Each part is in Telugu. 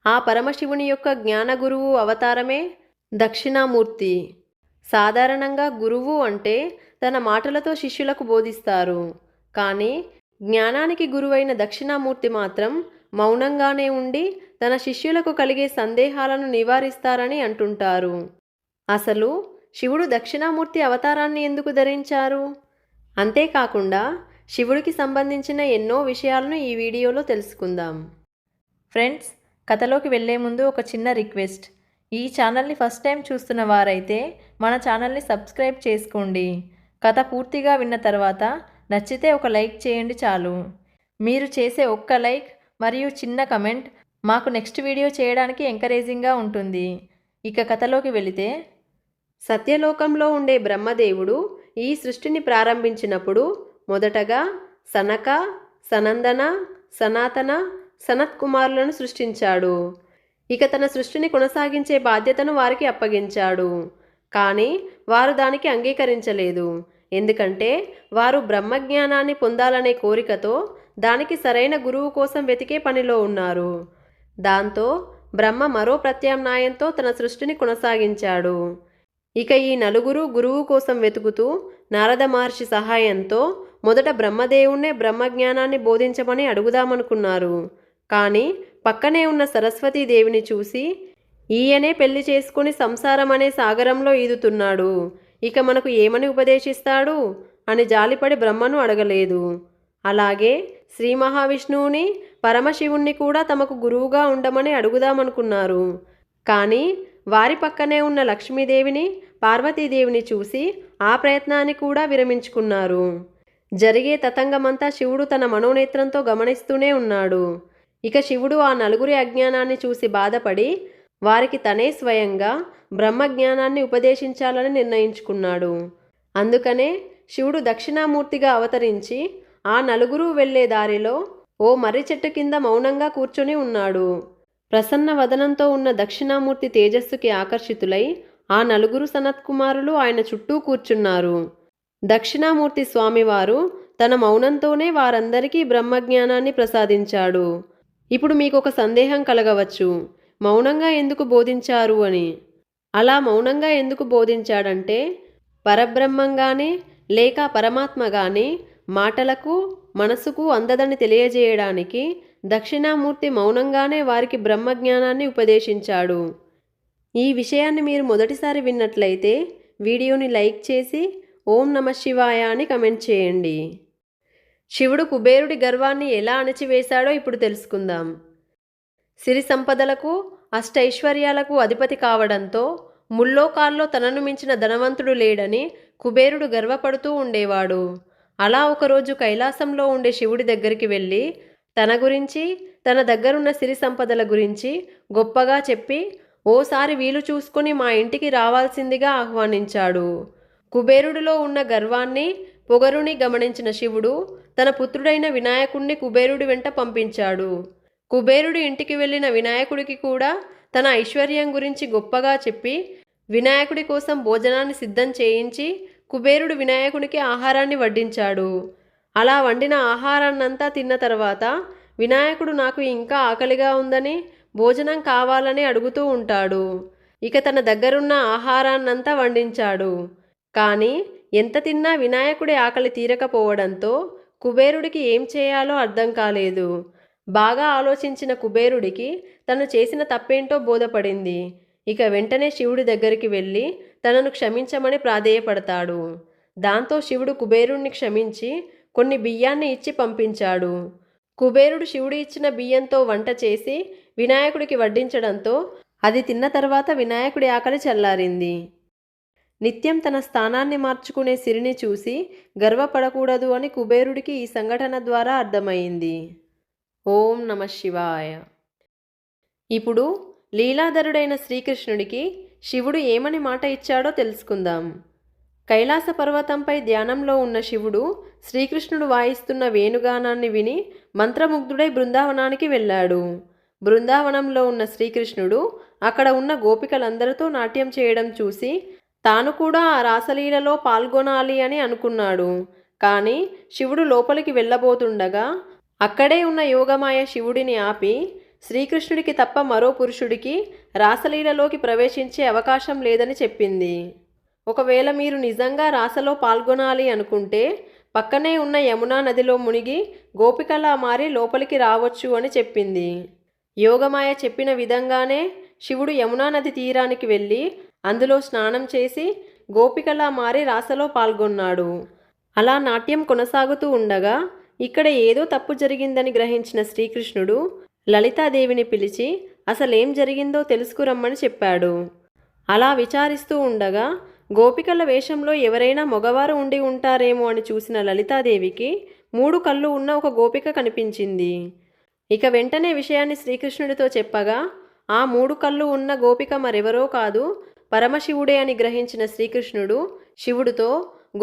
ఆ పరమశివుని యొక్క జ్ఞాన గురువు అవతారమే దక్షిణామూర్తి. సాధారణంగా గురువు అంటే తన మాటలతో శిష్యులకు బోధిస్తారు. కానీ జ్ఞానానికి గురువైన దక్షిణామూర్తి మాత్రం మౌనంగానే ఉండి తన శిష్యులకు కలిగే సందేహాలను నివారిస్తారని అంటుంటారు. అసలు శివుడు దక్షిణామూర్తి అవతారాన్ని ఎందుకు ధరించారు? అంతేకాకుండా శివుడికి సంబంధించిన ఎన్నో విషయాలను ఈ వీడియోలో తెలుసుకుందాం. ఫ్రెండ్స్, కథలోకి వెళ్ళే ముందు ఒక చిన్న రిక్వెస్ట్. ఈ ఛానల్ని ఫస్ట్ టైం చూస్తున్న వారైతే మన ఛానల్ని సబ్స్క్రైబ్ చేసుకోండి. కథ పూర్తిగా విన్న తర్వాత నచ్చితే ఒక లైక్ చేయండి చాలు. మీరు చేసే ఒక్క లైక్ మరియు చిన్న కమెంట్ మాకు నెక్స్ట్ వీడియో చేయడానికి ఎంకరేజింగ్గా ఉంటుంది. ఇక కథలోకి వెళితే, సత్యలోకంలో ఉండే బ్రహ్మదేవుడు ఈ సృష్టిని ప్రారంభించినప్పుడు మొదటగా సనక, సనందన, సనాతన, సనత్కుమారులను సృష్టించాడు. ఇక తన సృష్టిని కొనసాగించే బాధ్యతను వారికి అప్పగించాడు. కానీ వారు దానికి అంగీకరించలేదు. ఎందుకంటే వారు బ్రహ్మజ్ఞానాన్ని పొందాలనే కోరికతో దానికి సరైన గురువు కోసం వెతికే పనిలో ఉన్నారు. దాంతో బ్రహ్మ మరో ప్రత్యామ్నాయంతో తన సృష్టిని కొనసాగించాడు. ఇక ఈ నలుగురు గురువు కోసం వెతుకుతూ నారద మహర్షి సహాయంతో మొదట బ్రహ్మదేవుణ్ణే బ్రహ్మజ్ఞానాన్ని బోధించమని అడుగుదామనుకున్నారు. కానీ పక్కనే ఉన్న సరస్వతీదేవిని చూసి, ఈయనే పెళ్లి చేసుకుని సంసారం అనే సాగరంలో ఈదుతున్నాడు, ఇక మనకు ఏమని ఉపదేశిస్తాడు అని జాలిపడి బ్రహ్మను అడగలేదు. అలాగే శ్రీ మహావిష్ణువుని, పరమశివుణ్ణి కూడా తమకు గురువుగా ఉండమని అడుగుదామనుకున్నారు. కానీ వారి పక్కనే ఉన్న లక్ష్మీదేవిని, పార్వతీదేవిని చూసి ఆ ప్రయత్నాన్ని కూడా విరమించుకున్నారు. జరిగే తతంగమంతా శివుడు తన మనోనేత్రంతో గమనిస్తూనే ఉన్నాడు. ఇక శివుడు ఆ నలుగురి అజ్ఞానాన్ని చూసి బాధపడి వారికి తనే స్వయంగా బ్రహ్మజ్ఞానాన్ని ఉపదేశించాలని నిర్ణయించుకున్నాడు. అందుకనే శివుడు దక్షిణామూర్తిగా అవతరించి ఆ నలుగురు వెళ్లే దారిలో ఓ మర్రి చెట్టు కింద మౌనంగా కూర్చొని ఉన్నాడు. ప్రసన్న వదనంతో ఉన్న దక్షిణామూర్తి తేజస్సుకి ఆకర్షితులై ఆ నలుగురు సనత్కుమారులు ఆయన చుట్టూ కూర్చున్నారు. దక్షిణామూర్తి స్వామివారు తన మౌనంతోనే వారందరికీ బ్రహ్మజ్ఞానాన్ని ప్రసాదించాడు. ఇప్పుడు మీకొక సందేహం కలగవచ్చు, మౌనంగా ఎందుకు బోధించారు అని. అలా మౌనంగా ఎందుకు బోధించాడంటే, పరబ్రహ్మంగానే లేక పరమాత్మగానే మాటలకు మనసుకు అందదని తెలియజేయడానికి దక్షిణామూర్తి మౌనంగానే వారికి బ్రహ్మజ్ఞానాన్ని ఉపదేశించాడు. ఈ విషయాన్ని మీరు మొదటిసారి విన్నట్లయితే వీడియోని లైక్ చేసి ఓం నమ శివాయ అని కమెంట్ చేయండి. శివుడు కుబేరుడి గర్వాన్ని ఎలా అణచివేశాడో ఇప్పుడు తెలుసుకుందాం. సిరి సంపదలకు, అష్టైశ్వర్యాలకు అధిపతి కావడంతో ముల్లోకాల్లో తనను మించిన ధనవంతుడు లేడని కుబేరుడు గర్వపడుతూ ఉండేవాడు. అలా ఒకరోజు కైలాసంలో ఉండే శివుడి దగ్గరికి వెళ్ళి తన గురించి, తన దగ్గరున్న సిరి సంపదల గురించి గొప్పగా చెప్పి ఓసారి వీలు చూసుకొని మా ఇంటికి రావాల్సిందిగా ఆహ్వానించాడు. కుబేరుడిలో ఉన్న గర్వాన్ని, పొగరుని గమనించిన శివుడు తన పుత్రుడైన వినాయకుణ్ణి కుబేరుడి వెంట పంపించాడు. కుబేరుడి ఇంటికి వెళ్ళిన వినాయకుడికి కూడా తన ఐశ్వర్యం గురించి గొప్పగా చెప్పి వినాయకుడి కోసం భోజనాన్ని సిద్ధం చేయించి కుబేరుడు వినాయకుడికి ఆహారాన్ని వడ్డించాడు. అలా వండిన ఆహారాన్నంతా తిన్న తర్వాత వినాయకుడు నాకు ఇంకా ఆకలిగా ఉందని, భోజనం కావాలని అడుగుతూ ఉంటాడు. ఇక తన దగ్గరున్న ఆహారాన్నంతా వండించాడు. కానీ ఎంత తిన్నా వినాయకుడి ఆకలి తీరకపోవడంతో కుబేరుడికి ఏం చేయాలో అర్థం కాలేదు. బాగా ఆలోచించిన కుబేరుడికి తను చేసిన తప్పేంటో బోధపడింది. ఇక వెంటనే శివుడి దగ్గరికి వెళ్ళి తనను క్షమించమని ప్రాధేయపడతాడు. దాంతో శివుడు కుబేరుణ్ణి క్షమించి కొన్ని బియ్యాన్ని ఇచ్చి పంపించాడు. కుబేరుడు శివుడు ఇచ్చిన బియ్యంతో వంట చేసి వినాయకుడికి వడ్డించడంతో అది తిన్న తర్వాత వినాయకుడి ఆకలి చల్లారింది. నిత్యం తన స్థానాన్ని మార్చుకునే సిరిని చూసి గర్వపడకూడదు అని కుబేరుడికి ఈ సంఘటన ద్వారా అర్థమైంది. ఓం నమ శివాయ. ఇప్పుడు లీలాధరుడైన శ్రీకృష్ణుడికి శివుడు ఏమని మాట ఇచ్చాడో తెలుసుకుందాం. కైలాస పర్వతంపై ధ్యానంలో ఉన్న శివుడు శ్రీకృష్ణుడు వాయిస్తున్న వేణుగానాన్ని విని మంత్రముగ్ధుడై బృందావనానికి వెళ్ళాడు. బృందావనంలో ఉన్న శ్రీకృష్ణుడు అక్కడ ఉన్న గోపికలందరితో నాట్యం చేయడం చూసి తాను కూడా ఆ రాసలీలలో పాల్గొనాలి అని అనుకున్నాడు. కానీ శివుడు లోపలికి వెళ్ళబోతుండగా అక్కడే ఉన్న యోగమాయ శివుడిని ఆపి శ్రీకృష్ణుడికి తప్ప మరో పురుషుడికి రాసలీలలోకి ప్రవేశించే అవకాశం లేదని చెప్పింది. ఒకవేళ మీరు నిజంగా రాసలో పాల్గొనాలి అనుకుంటే పక్కనే ఉన్న యమునా నదిలో మునిగి గోపికలా మారి లోపలికి రావచ్చు అని చెప్పింది. యోగమాయ చెప్పిన విధంగానే శివుడు యమునా నది తీరానికి వెళ్ళి అందులో స్నానం చేసి గోపికలా మారి రాసలో పాల్గొన్నాడు. అలా నాట్యం కొనసాగుతూ ఉండగా ఇక్కడ ఏదో తప్పు జరిగిందని గ్రహించిన శ్రీకృష్ణుడు లలితాదేవిని పిలిచి అసలేం జరిగిందో తెలుసుకురమ్మని చెప్పాడు. అలా విచారిస్తూ ఉండగా గోపికల వేషంలో ఎవరైనా మగవారు ఉండి ఉంటారేమో అని చూసిన లలితాదేవికి 3 కళ్ళు ఉన్న ఒక గోపిక కనిపించింది. ఇక వెంటనే విషయాన్ని శ్రీకృష్ణుడితో చెప్పగా ఆ 3 కళ్ళు ఉన్న గోపిక మరెవరో కాదు పరమశివుడే అని గ్రహించిన శ్రీకృష్ణుడు శివుడితో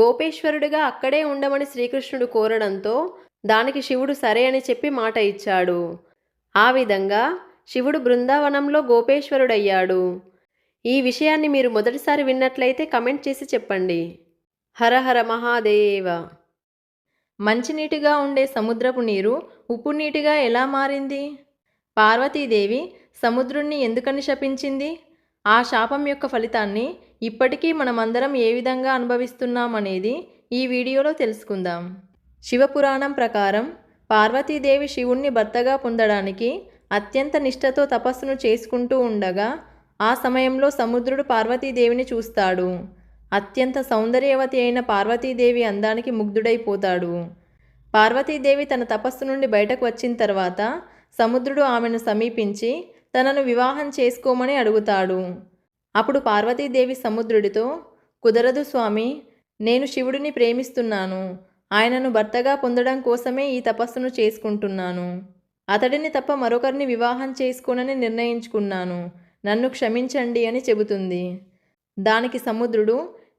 గోపేశ్వరుడిగా అక్కడే ఉండమని శ్రీకృష్ణుడు కోరడంతో దానికి శివుడు సరే అని చెప్పి మాట ఇచ్చాడు. ఆ విధంగా శివుడు బృందావనంలో గోపేశ్వరుడయ్యాడు. ఈ విషయాన్ని మీరు మొదటిసారి విన్నట్లయితే కమెంట్ చేసి చెప్పండి. హర హర మహాదేవ. మంచినీటిగా ఉండే సముద్రపు నీరు ఉప్పు నీటిగా ఎలా మారింది? పార్వతీదేవి సముద్రుణ్ణి ఎందుకని శపించింది? ఆ శాపం యొక్క ఫలితాన్ని ఇప్పటికీ మనమందరం ఏ విధంగా అనుభవిస్తున్నామనేది ఈ వీడియోలో తెలుసుకుందాం. శివపురాణం ప్రకారం పార్వతీదేవి శివుణ్ణి భర్తగా పొందడానికి అత్యంత నిష్ఠతో తపస్సును చేసుకుంటూ ఉండగా ఆ సమయంలో సముద్రుడు పార్వతీదేవిని చూస్తాడు. అత్యంత సౌందర్యవతి అయిన పార్వతీదేవి అందానికి ముగ్ధుడైపోతాడు. పార్వతీదేవి తన తపస్సు నుండి బయటకు వచ్చిన తర్వాత సముద్రుడు ఆమెను సమీపించి తనను వివాహం చేసుకోమని అడుగుతాడు. అప్పుడు పార్వతీదేవి సముద్రుడితో, కుదరదు స్వామి, నేను శివుడిని ప్రేమిస్తున్నాను. ఆయనను భర్తగా పొందడం కోసమే ఈ తపస్సును చేసుకుంటున్నాను. అతడిని తప్ప మరొకరిని వివాహం చేసుకోనని నిర్ణయించుకున్నాను. నన్ను క్షమించండి అని చెబుతుంది. దానికి సముద్రుడు,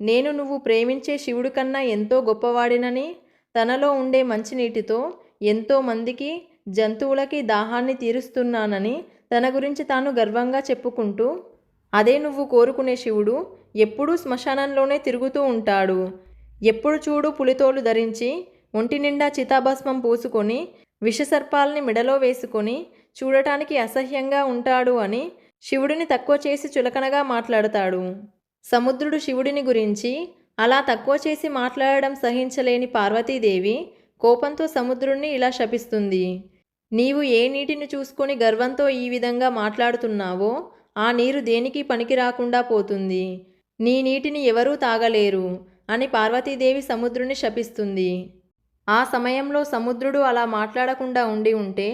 నేను నువ్వు ప్రేమించే శివుడి కన్నా ఎంతో గొప్పవాడినని, తనలో ఉండే మంచినీటితో ఎంతో మందికి జంతువులకి దాహాన్ని తీరుస్తున్నానని తన గురించి తాను గర్వంగా చెప్పుకుంటూ, అదే నువ్వు కోరుకునే శివుడు ఎప్పుడూ శ్మశానంలోనే తిరుగుతూ ఉంటాడు. ఎప్పుడు చూడు పులితోలు ధరించి ఒంటి నిండా చితాభస్మం పూసుకొని విషసర్పాల్ని మెడలో వేసుకొని చూడటానికి అసహ్యంగా ఉంటాడు అని శివుడిని తక్కువ చేసి చులకనగా మాట్లాడతాడు. సముద్రుడు శివుడిని గురించి అలా తక్కువ చేసి మాట్లాడడం సహించలేని పార్వతీదేవి కోపంతో సముద్రుణ్ణి ఇలా శపిస్తుంది. నీవు ఏ నీటిని చూసుకొని గర్వంతో ఈ విధంగా మాట్లాడుతున్నావో ఆ నీరు దేనికి పనికి రాకుండా పోతుంది. నీ నీటిని ఎవరూ తాగలేరు అని పార్వతీదేవి సముద్రుని శపిస్తుంది. ఆ సమయంలో సముద్రుడు అలా మాట్లాడకుండా ఉండి ఉంటే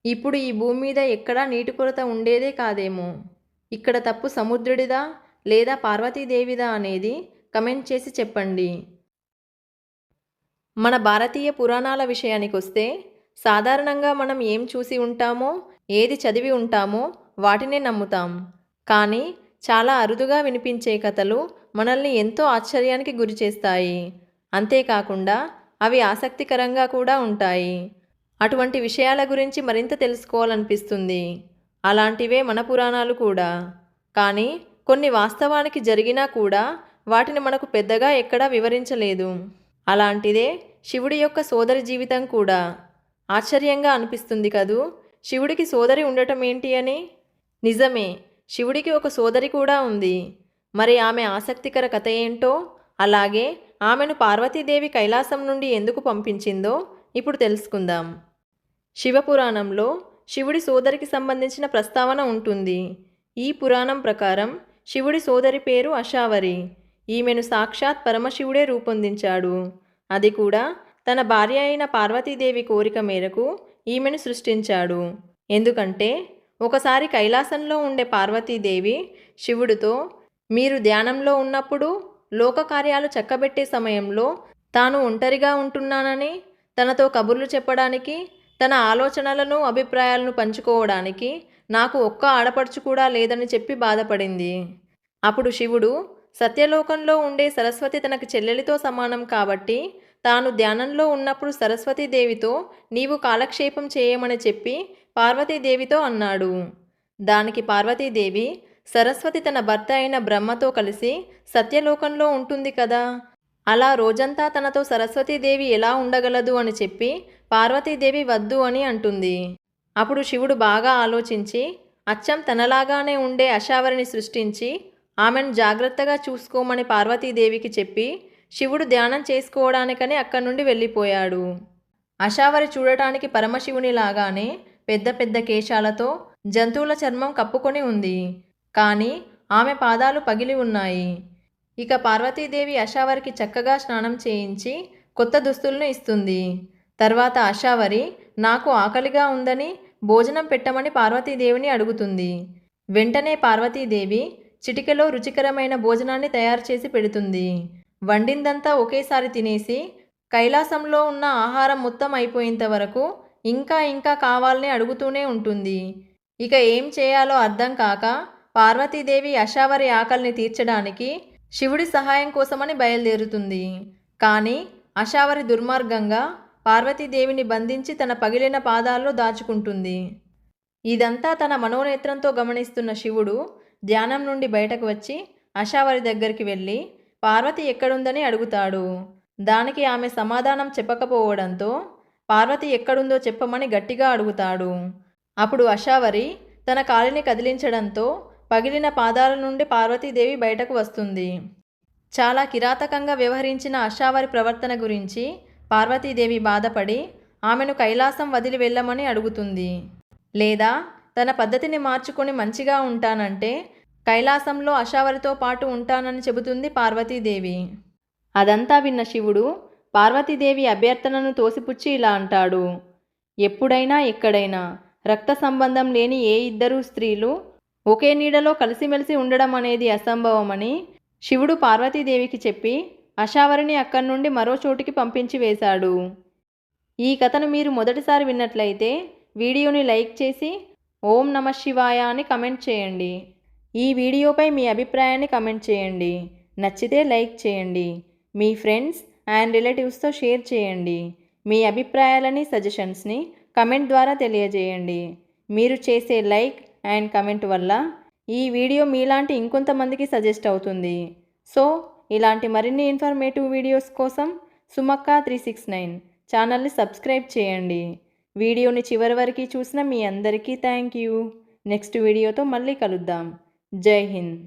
ఇప్పుడు ఈ భూమి మీద ఎక్కడా నీటి కొరత ఉండేదే కాదేమో. ఇక్కడ తప్పు సముద్రుడిదా లేదా పార్వతీదేవిదా అనేది కమెంట్ చేసి చెప్పండి. మన భారతీయ పురాణాల విషయానికొస్తే సాధారణంగా మనం ఏం చూసి ఉంటామో, ఏది చదివి ఉంటామో వాటినే నమ్ముతాం. కానీ చాలా అరుదుగా వినిపించే కథలు మనల్ని ఎంతో ఆశ్చర్యానికి గురి చేస్తాయి. అంతేకాకుండా అవి ఆసక్తికరంగా కూడా ఉంటాయి. అటువంటి విషయాల గురించి మరింత తెలుసుకోవాలనిపిస్తుంది. అలాంటివే మన పురాణాలు కూడా. కానీ కొన్ని వాస్తవానికి జరిగినా కూడా వాటిని మనకు పెద్దగా ఎక్కడా వివరించలేదు. అలాంటిదే శివుడి యొక్క సోదరి జీవితం కూడా. ఆశ్చర్యంగా అనిపిస్తుంది కదూ, శివుడికి సోదరి ఉండటం ఏంటి అని. నిజమే, శివుడికి ఒక సోదరి కూడా ఉంది. మరి ఆమె ఆసక్తికర కథ ఏంటో, అలాగే ఆమెను పార్వతీదేవి కైలాసం నుండి ఎందుకు పంపించిందో ఇప్పుడు తెలుసుకుందాం. శివపురాణంలో శివుడి సోదరికి సంబంధించిన ప్రస్తావన ఉంటుంది. ఈ పురాణం ప్రకారం శివుడి సోదరి పేరు అశావరి. ఈమెను సాక్షాత్ పరమశివుడే రూపొందించాడు. అది కూడా తన భార్య అయిన పార్వతీదేవి కోరిక మేరకు ఈమెను సృష్టించాడు. ఎందుకంటే ఒకసారి కైలాసంలో ఉండే పార్వతీదేవి శివుడితో, మీరు ధ్యానంలో ఉన్నప్పుడు లోక కార్యాలు చక్కబెట్టే సమయంలో తాను ఒంటరిగా ఉంటున్నానని, తనతో కబుర్లు చెప్పడానికి, తన ఆలోచనలను అభిప్రాయాలను పంచుకోవడానికి నాకు ఒక్క ఆడపడుచు కూడా లేదని చెప్పి బాధపడింది. అప్పుడు శివుడు, సత్యలోకంలో ఉండే సరస్వతి తనకు చెల్లెలితో సమానం కాబట్టి తాను ధ్యానంలో ఉన్నప్పుడు సరస్వతీదేవితో నీవు కాలక్షేపం చేయమని చెప్పి పార్వతీదేవితో అన్నాడు. దానికి పార్వతీదేవి, సరస్వతి తన భర్త అయిన బ్రహ్మతో కలిసి సత్యలోకంలో ఉంటుంది కదా, అలా రోజంతా తనతో సరస్వతీదేవి ఎలా ఉండగలదు అని చెప్పి పార్వతీదేవి వద్దు అని అంటుంది. అప్పుడు శివుడు బాగా ఆలోచించి అచ్చం తనలాగానే ఉండే అశావరిని సృష్టించి ఆమెను జాగ్రత్తగా చూసుకోమని పార్వతీదేవికి చెప్పి శివుడు ధ్యానం చేసుకోవడానికని అక్కడి నుండి వెళ్ళిపోయాడు. అశావరి చూడటానికి పరమశివుని లాగానే పెద్ద పెద్ద కేశాలతో జంతువుల చర్మం కప్పుకొని ఉంది. కానీ ఆమె పాదాలు పగిలి ఉన్నాయి. ఇక పార్వతీదేవి అశావరికి చక్కగా స్నానం చేయించి కొత్త దుస్తులను ఇస్తుంది. తర్వాత అశావరి నాకు ఆకలిగా ఉందని భోజనం పెట్టమని పార్వతీదేవిని అడుగుతుంది. వెంటనే పార్వతీదేవి చిటికెలో రుచికరమైన భోజనాన్ని తయారు చేసి పెడుతుంది. వండిందంతా ఒకేసారి తినేసి కైలాసంలో ఉన్న ఆహారం మొత్తం అయిపోయేంత వరకు ఇంకా ఇంకా కావాలని అడుగుతూనే ఉంటుంది. ఇక ఏం చేయాలో అర్థం కాక పార్వతీదేవి అశావరి ఆకలిని తీర్చడానికి శివుడి సహాయం కోసమని బయలుదేరుతుంది. కానీ అశావరి దుర్మార్గంగా పార్వతీదేవిని బంధించి తన పగిలిన పాదాల్లో దాచుకుంటుంది. ఇదంతా తన మనోనేత్రంతో గమనిస్తున్న శివుడు ధ్యానం నుండి బయటకు వచ్చి అశావరి దగ్గరికి వెళ్ళి పార్వతి ఎక్కడుందని అడుగుతాడు. దానికి ఆమె సమాధానం చెప్పకపోవడంతో పార్వతి ఎక్కడుందో చెప్పమని గట్టిగా అడుగుతాడు. అప్పుడు అశావరి తన కాలిని కదిలించడంతో పగిలిన పాదాల నుండి పార్వతీదేవి బయటకు వస్తుంది. చాలా కిరాతకంగా వ్యవహరించిన అశావరి ప్రవర్తన గురించి పార్వతీదేవి బాధపడి ఆమెను కైలాసం వదిలి వెళ్ళమని అడుగుతుంది. లేదా తన పద్ధతిని మార్చుకొని మంచిగా ఉంటానంటే కైలాసంలో అశావరితో పాటు ఉంటానని చెబుతుంది పార్వతీదేవి. అదంతా విన్న శివుడు పార్వతీదేవి అభ్యర్థనను తోసిపుచ్చి ఇలా అంటాడు. ఎప్పుడైనా ఎక్కడైనా రక్త సంబంధం లేని ఏ ఇద్దరు స్త్రీలు ఒకే నీడలో కలిసిమెలిసి ఉండడం అనేది అసంభవమని శివుడు పార్వతీదేవికి చెప్పి అశావరిని అక్కడి నుండి మరో చోటికి పంపించి వేశాడు. ఈ కథను మీరు మొదటిసారి విన్నట్లయితే వీడియోని లైక్ చేసి ఓం నమః శివాయ అని కమెంట్ చేయండి. ఈ వీడియోపై మీ అభిప్రాయాన్ని కమెంట్ చేయండి. నచ్చితే లైక్ చేయండి. మీ ఫ్రెండ్స్ అండ్ రిలేటివ్స్తో షేర్ చేయండి. మీ అభిప్రాయాలని సజెషన్స్ని కమెంట్ ద్వారా తెలియజేయండి. మీరు చేసే లైక్ అండ్ కమెంట్ వల్ల ఈ వీడియో మీలాంటి ఇంకొంతమందికి సజెస్ట్ అవుతుంది. సో ఇలాంటి మరిన్ని ఇన్ఫర్మేటివ్ వీడియోస్ కోసం సుమక్క 369 ఛానల్ని సబ్స్క్రైబ్ చేయండి. వీడియోని చివరి వరకు చూసిన మీ అందరికీ థ్యాంక్ యూ. నెక్స్ట్ వీడియోతో మళ్ళీ కలుద్దాం. జై హింద్.